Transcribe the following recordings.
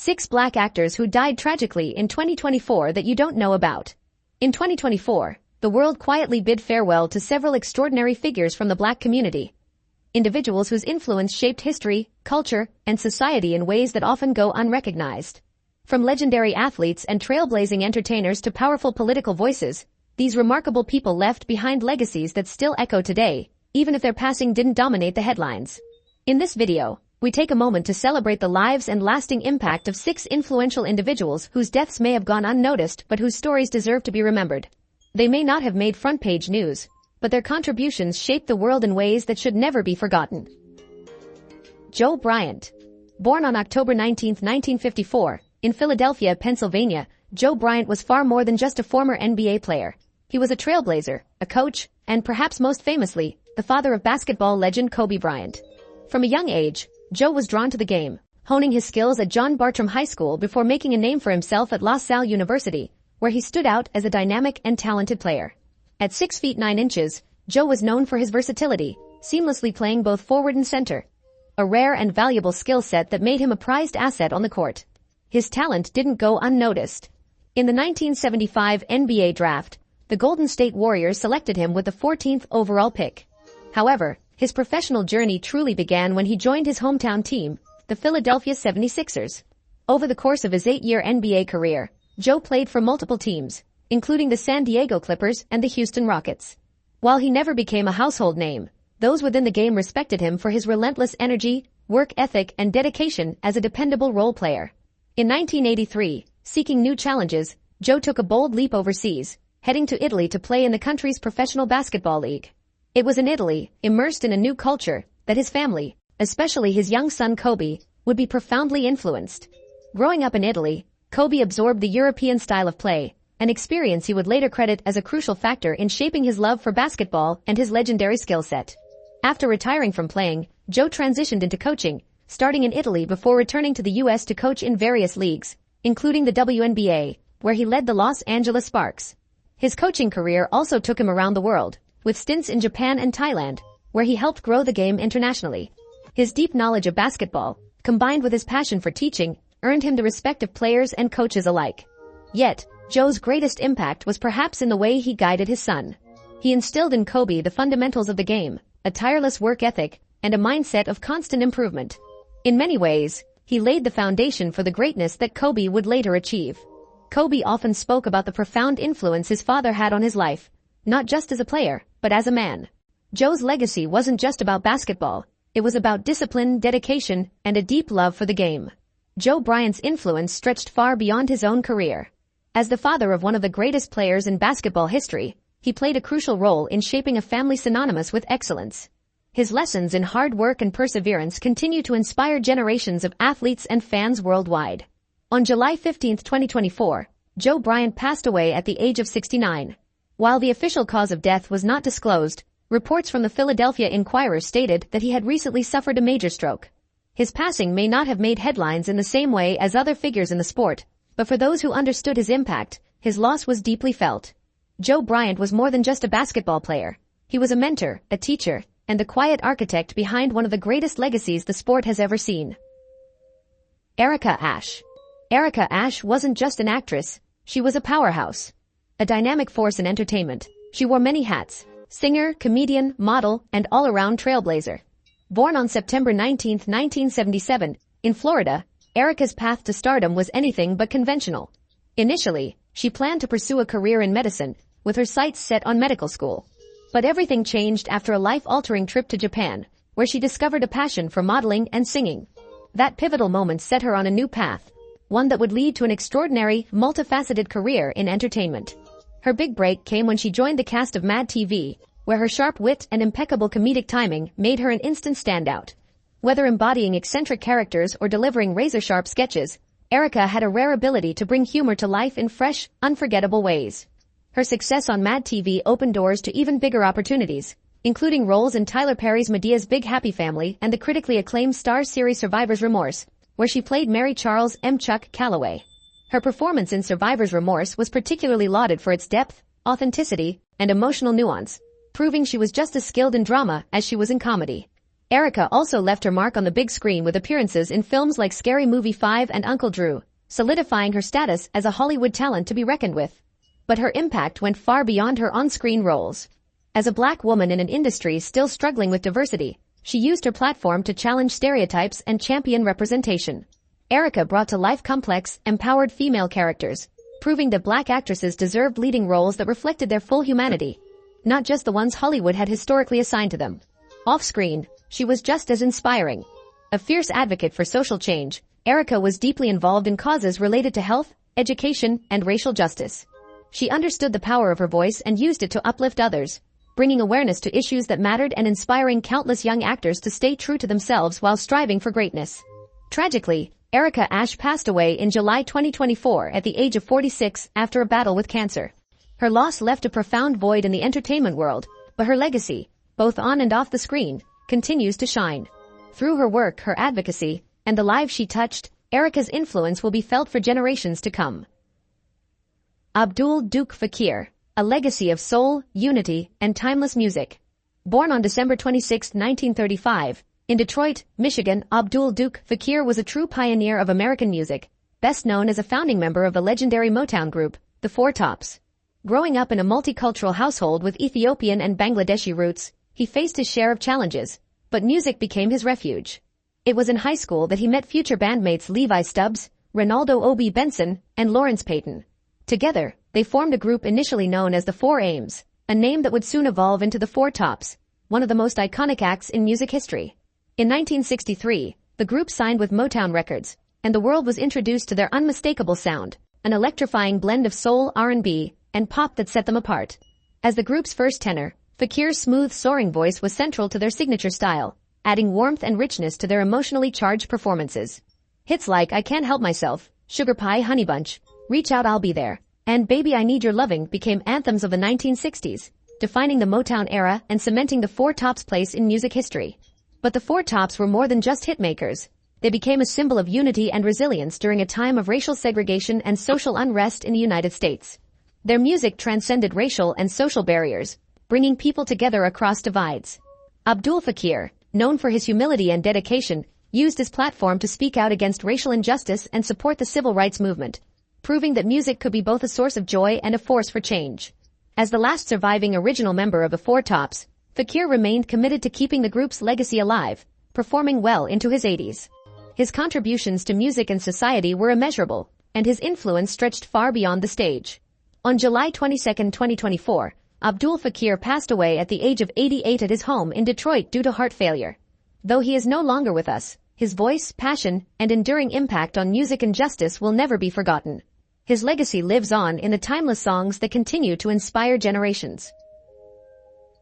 6 black actors who died tragically in 2024 that you don't know about. In 2024, the world quietly bid farewell to several extraordinary figures from the black community. Individuals whose influence shaped history, culture, and society in ways that often go unrecognized. From legendary athletes and trailblazing entertainers to powerful political voices, these remarkable people left behind legacies that still echo today, even if their passing didn't dominate the headlines. In this video, we take a moment to celebrate the lives and lasting impact of 6 influential individuals whose deaths may have gone unnoticed but whose stories deserve to be remembered. They may not have made front-page news, but their contributions shaped the world in ways that should never be forgotten. Joe Bryant. Born on October 19, 1954, in Philadelphia, Pennsylvania, Joe Bryant was far more than just a former NBA player. He was a trailblazer, a coach, and perhaps most famously, the father of basketball legend Kobe Bryant. From a young age, Joe was drawn to the game, honing his skills at John Bartram High School before making a name for himself at La Salle University, where he stood out as a dynamic and talented player. At 6 feet 9 inches, Joe was known for his versatility, seamlessly playing both forward and center. A rare and valuable skill set that made him a prized asset on the court. His talent didn't go unnoticed. In the 1975 NBA draft, the Golden State Warriors selected him with the 14th overall pick. However, his professional journey truly began when he joined his hometown team, the Philadelphia 76ers. Over the course of his 8-year NBA career, Joe played for multiple teams, including the San Diego Clippers and the Houston Rockets. While he never became a household name, those within the game respected him for his relentless energy, work ethic, and dedication as a dependable role player. In 1983, seeking new challenges, Joe took a bold leap overseas, heading to Italy to play in the country's professional basketball league. It was in Italy, immersed in a new culture, that his family, especially his young son Kobe, would be profoundly influenced. Growing up in Italy, Kobe absorbed the European style of play, an experience he would later credit as a crucial factor in shaping his love for basketball and his legendary skill set. After retiring from playing, Joe transitioned into coaching, starting in Italy before returning to the U.S. to coach in various leagues, including the WNBA, where he led the Los Angeles Sparks. His coaching career also took him around the world, with stints in Japan and Thailand, where he helped grow the game internationally. His deep knowledge of basketball, combined with his passion for teaching, earned him the respect of players and coaches alike. Yet, Joe's greatest impact was perhaps in the way he guided his son. He instilled in Kobe the fundamentals of the game, a tireless work ethic, and a mindset of constant improvement. In many ways, he laid the foundation for the greatness that Kobe would later achieve. Kobe often spoke about the profound influence his father had on his life, not just as a player, but as a man. Joe's legacy wasn't just about basketball, it was about discipline, dedication, and a deep love for the game. Joe Bryant's influence stretched far beyond his own career. As the father of one of the greatest players in basketball history, he played a crucial role in shaping a family synonymous with excellence. His lessons in hard work and perseverance continue to inspire generations of athletes and fans worldwide. On July 15, 2024, Joe Bryant passed away at the age of 69. While the official cause of death was not disclosed, reports from the Philadelphia Inquirer stated that he had recently suffered a major stroke. His passing may not have made headlines in the same way as other figures in the sport, but for those who understood his impact, his loss was deeply felt. Joe Bryant was more than just a basketball player. He was a mentor, a teacher, and the quiet architect behind one of the greatest legacies the sport has ever seen. Erica Ashe. Erica Ashe wasn't just an actress, she was a powerhouse. A dynamic force in entertainment, she wore many hats: singer, comedian, model, and all-around trailblazer. Born on September 19, 1977, in Florida, Erica's path to stardom was anything but conventional. Initially, she planned to pursue a career in medicine, with her sights set on medical school. But everything changed after a life-altering trip to Japan, where she discovered a passion for modeling and singing. That pivotal moment set her on a new path, one that would lead to an extraordinary, multifaceted career in entertainment. Her big break came when she joined the cast of Mad TV, where her sharp wit and impeccable comedic timing made her an instant standout. Whether embodying eccentric characters or delivering razor-sharp sketches, Erica had a rare ability to bring humor to life in fresh, unforgettable ways. Her success on Mad TV opened doors to even bigger opportunities, including roles in Tyler Perry's Medea's Big Happy Family and the critically acclaimed Starz series Survivor's Remorse, where she played Mary Charles M. Chuck Calloway. Her performance in Survivor's Remorse was particularly lauded for its depth, authenticity, and emotional nuance, proving she was just as skilled in drama as she was in comedy. Erica also left her mark on the big screen with appearances in films like Scary Movie 5 and Uncle Drew, solidifying her status as a Hollywood talent to be reckoned with. But her impact went far beyond her on-screen roles. As a black woman in an industry still struggling with diversity, she used her platform to challenge stereotypes and champion representation. Erica brought to life complex, empowered female characters, proving that black actresses deserved leading roles that reflected their full humanity, not just the ones Hollywood had historically assigned to them. Off-screen, she was just as inspiring. A fierce advocate for social change, Erica was deeply involved in causes related to health, education, and racial justice. She understood the power of her voice and used it to uplift others, bringing awareness to issues that mattered and inspiring countless young actors to stay true to themselves while striving for greatness. Tragically, Erica Ashe passed away in July 2024 at the age of 46 after a battle with cancer. Her loss left a profound void in the entertainment world, but her legacy, both on and off the screen, continues to shine. Through her work, her advocacy, and the lives she touched, Erica's influence will be felt for generations to come. Abdul Duke Fakir, a legacy of soul, unity, and timeless music. Born on December 26, 1935, in Detroit, Michigan, Abdul Duke Fakir was a true pioneer of American music, best known as a founding member of the legendary Motown group, the Four Tops. Growing up in a multicultural household with Ethiopian and Bangladeshi roots, he faced his share of challenges, but music became his refuge. It was in high school that he met future bandmates Levi Stubbs, Ronaldo O.B. Benson, and Lawrence Payton. Together, they formed a group initially known as the Four Aims, a name that would soon evolve into the Four Tops, one of the most iconic acts in music history. In 1963, the group signed with Motown Records, and the world was introduced to their unmistakable sound, an electrifying blend of soul, R&B, and pop that set them apart. As the group's first tenor, Fakir's smooth, soaring voice was central to their signature style, adding warmth and richness to their emotionally charged performances. Hits like I Can't Help Myself, Sugar Pie Honey Bunch, Reach Out I'll Be There, and Baby I Need Your Loving became anthems of the 1960s, defining the Motown era and cementing the Four Tops' place in music history. But the Four Tops were more than just hitmakers. They became a symbol of unity and resilience during a time of racial segregation and social unrest in the United States. Their music transcended racial and social barriers, bringing people together across divides. Abdul Fakir, known for his humility and dedication, used his platform to speak out against racial injustice and support the civil rights movement, proving that music could be both a source of joy and a force for change. As the last surviving original member of the Four Tops, Fakir remained committed to keeping the group's legacy alive, performing well into his 80s. His contributions to music and society were immeasurable, and his influence stretched far beyond the stage. On July 22, 2024, Abdul Fakir passed away at the age of 88 at his home in Detroit due to heart failure. Though he is no longer with us, his voice, passion, and enduring impact on music and justice will never be forgotten. His legacy lives on in the timeless songs that continue to inspire generations.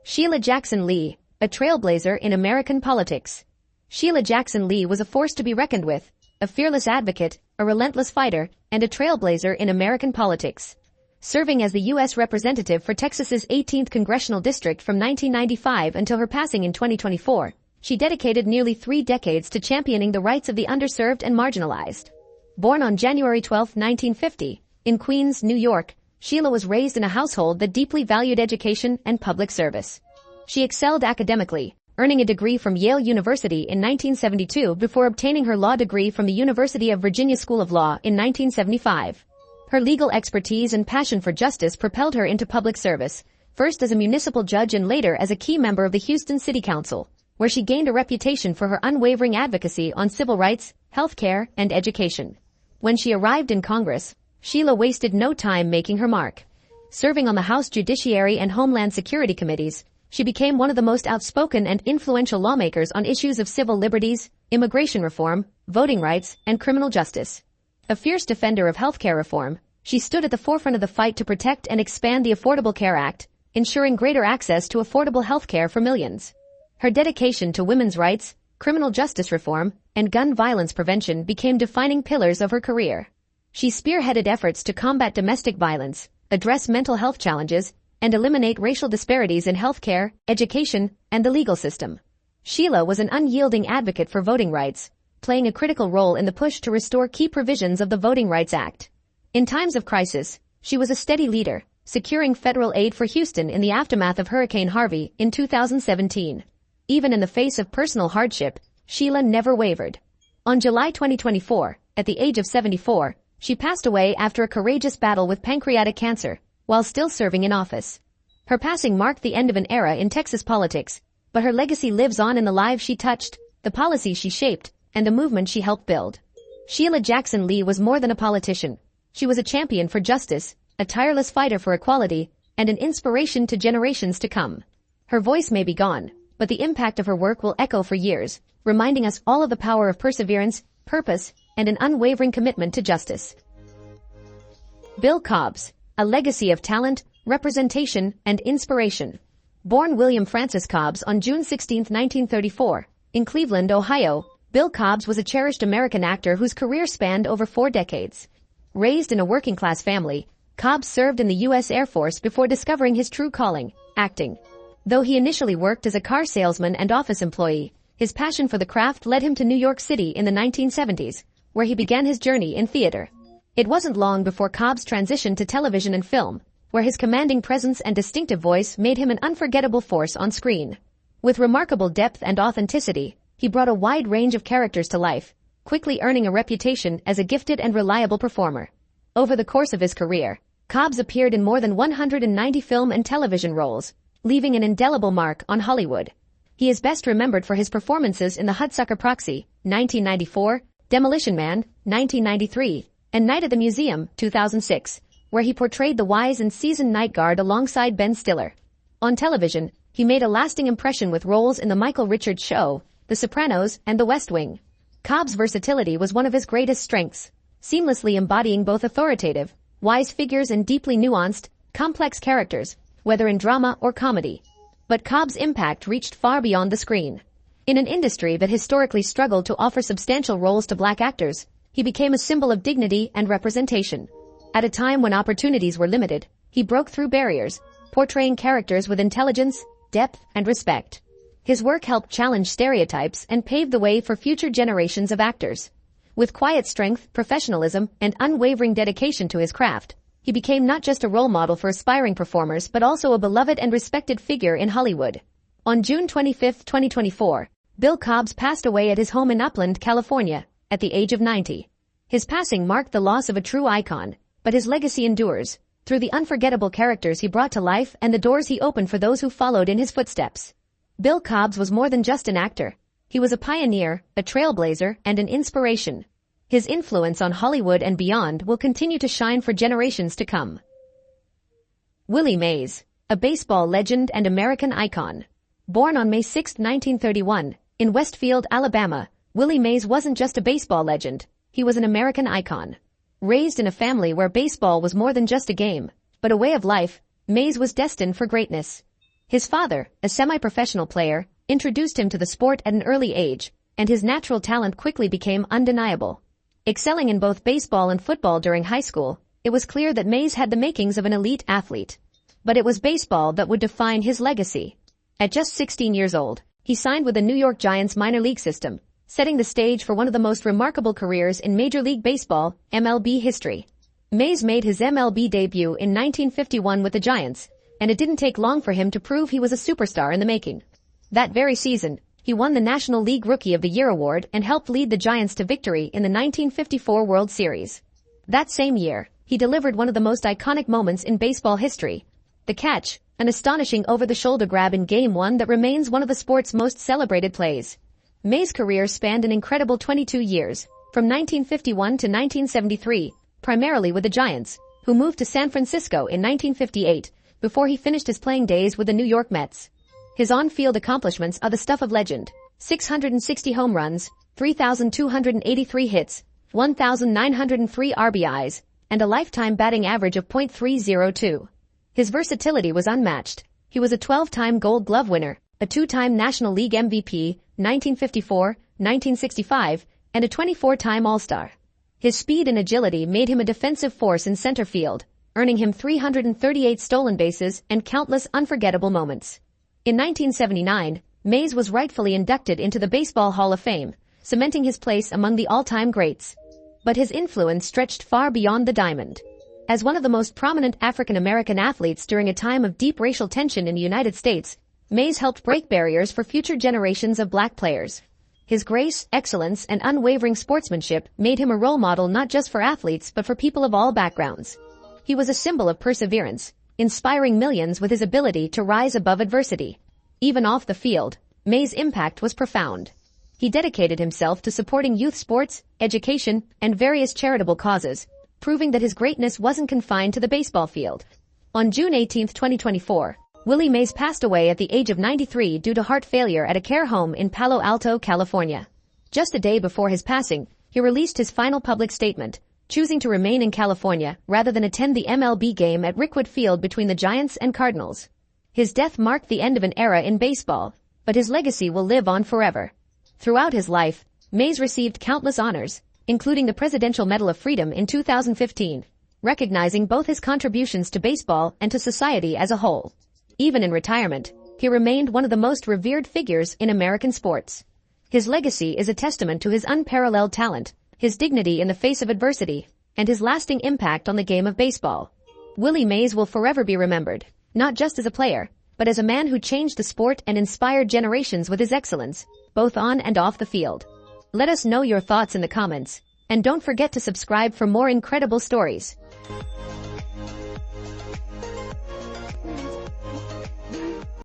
Sheila Jackson Lee, a trailblazer in American politics. Sheila Jackson Lee was a force to be reckoned with, a fearless advocate, a relentless fighter, and a trailblazer in American politics. Serving as the U.S. representative for Texas's 18th congressional district from 1995 until her passing in 2024, she dedicated nearly 3 decades to championing the rights of the underserved and marginalized. Born on January 12, 1950, in Queens, New York, Sheila was raised in a household that deeply valued education and public service. She excelled academically, earning a degree from Yale University in 1972 before obtaining her law degree from the University of Virginia School of Law in 1975. Her legal expertise and passion for justice propelled her into public service, first as a municipal judge and later as a key member of the Houston City Council, where she gained a reputation for her unwavering advocacy on civil rights, health care, and education. When she arrived in Congress, Sheila wasted no time making her mark. Serving on the House Judiciary and Homeland Security Committees, she became one of the most outspoken and influential lawmakers on issues of civil liberties, immigration reform, voting rights, and criminal justice. A fierce defender of healthcare reform, she stood at the forefront of the fight to protect and expand the Affordable Care Act, ensuring greater access to affordable healthcare for millions. Her dedication to women's rights, criminal justice reform, and gun violence prevention became defining pillars of her career. She spearheaded efforts to combat domestic violence, address mental health challenges, and eliminate racial disparities in healthcare, education, and the legal system. Sheila was an unyielding advocate for voting rights, playing a critical role in the push to restore key provisions of the Voting Rights Act. In times of crisis, she was a steady leader, securing federal aid for Houston in the aftermath of Hurricane Harvey in 2017. Even in the face of personal hardship, Sheila never wavered. On July 2024, at the age of 74, she passed away after a courageous battle with pancreatic cancer, while still serving in office. Her passing marked the end of an era in Texas politics, but her legacy lives on in the lives she touched, the policies she shaped, and the movement she helped build. Sheila Jackson Lee was more than a politician. She was a champion for justice, a tireless fighter for equality, and an inspiration to generations to come. Her voice may be gone, but the impact of her work will echo for years, reminding us all of the power of perseverance, purpose, and an unwavering commitment to justice. Bill Cobbs, a legacy of talent, representation, and inspiration. Born William Francis Cobbs on June 16, 1934, in Cleveland, Ohio, Bill Cobbs was a cherished American actor whose career spanned over 4 decades. Raised in a working-class family, Cobbs served in the U.S. Air Force before discovering his true calling, acting. Though he initially worked as a car salesman and office employee, his passion for the craft led him to New York City in the 1970s, where he began his journey in theater. It wasn't long before Cobbs transitioned to television and film, where his commanding presence and distinctive voice made him an unforgettable force on screen. With remarkable depth and authenticity, he brought a wide range of characters to life, quickly earning a reputation as a gifted and reliable performer. Over the course of his career, Cobbs appeared in more than 190 film and television roles, leaving an indelible mark on Hollywood. He is best remembered for his performances in The Hudsucker Proxy, 1994, Demolition Man, 1993, and Night at the Museum, 2006, where he portrayed the wise and seasoned night guard alongside Ben Stiller. On television, he made a lasting impression with roles in The Michael Richards Show, The Sopranos, and The West Wing. Cobbs' versatility was one of his greatest strengths, seamlessly embodying both authoritative, wise figures and deeply nuanced, complex characters, whether in drama or comedy. But Cobbs' impact reached far beyond the screen. In an industry that historically struggled to offer substantial roles to black actors, he became a symbol of dignity and representation. At a time when opportunities were limited, he broke through barriers, portraying characters with intelligence, depth, and respect. His work helped challenge stereotypes and pave the way for future generations of actors. With quiet strength, professionalism, and unwavering dedication to his craft, he became not just a role model for aspiring performers but also a beloved and respected figure in Hollywood. On June 25, 2024, Bill Cobbs passed away at his home in Upland, California, at the age of 90. His passing marked the loss of a true icon, but his legacy endures, through the unforgettable characters he brought to life and the doors he opened for those who followed in his footsteps. Bill Cobbs was more than just an actor. He was a pioneer, a trailblazer, and an inspiration. His influence on Hollywood and beyond will continue to shine for generations to come. Willie Mays, a baseball legend and American icon. Born on May 6, 1931, in Westfield, Alabama, Willie Mays wasn't just a baseball legend, he was an American icon. Raised in a family where baseball was more than just a game, but a way of life, Mays was destined for greatness. His father, a semi-professional player, introduced him to the sport at an early age, and his natural talent quickly became undeniable. Excelling in both baseball and football during high school, it was clear that Mays had the makings of an elite athlete. But it was baseball that would define his legacy. At just 16 years old, he signed with the New York Giants minor league system, setting the stage for one of the most remarkable careers in Major League Baseball, MLB history. Mays made his MLB debut in 1951 with the Giants, and it didn't take long for him to prove he was a superstar in the making. That very season, he won the National League Rookie of the Year award and helped lead the Giants to victory in the 1954 World Series. That same year, he delivered one of the most iconic moments in baseball history, the catch, an astonishing over-the-shoulder grab in Game 1 that remains one of the sport's most celebrated plays. Mays' career spanned an incredible 22 years, from 1951 to 1973, primarily with the Giants, who moved to San Francisco in 1958, before he finished his playing days with the New York Mets. His on-field accomplishments are the stuff of legend: 660 home runs, 3,283 hits, 1,903 RBIs, and a lifetime batting average of .302. His versatility was unmatched. He was a 12-time Gold Glove winner, a 2-time National League MVP, 1954, 1965, and a 24-time All-Star. His speed and agility made him a defensive force in center field, earning him 338 stolen bases and countless unforgettable moments. In 1979, Mays was rightfully inducted into the Baseball Hall of Fame, cementing his place among the all-time greats. But his influence stretched far beyond the diamond. As one of the most prominent African-American athletes during a time of deep racial tension in the United States, Mays helped break barriers for future generations of black players. His grace, excellence, and unwavering sportsmanship made him a role model not just for athletes but for people of all backgrounds. He was a symbol of perseverance, inspiring millions with his ability to rise above adversity. Even off the field, Mays' impact was profound. He dedicated himself to supporting youth sports, education, and various charitable causes, proving that his greatness wasn't confined to the baseball field. On June 18, 2024, Willie Mays passed away at the age of 93 due to heart failure at a care home in Palo Alto, California. Just a day before his passing, he released his final public statement, choosing to remain in California rather than attend the MLB game at Rickwood Field between the Giants and Cardinals. His death marked the end of an era in baseball, but his legacy will live on forever. Throughout his life, Mays received countless honors, including the Presidential Medal of Freedom in 2015, recognizing both his contributions to baseball and to society as a whole. Even in retirement, he remained one of the most revered figures in American sports. His legacy is a testament to his unparalleled talent, his dignity in the face of adversity, and his lasting impact on the game of baseball. Willie Mays will forever be remembered, not just as a player, but as a man who changed the sport and inspired generations with his excellence, both on and off the field. Let us know your thoughts in the comments, and don't forget to subscribe for more incredible stories.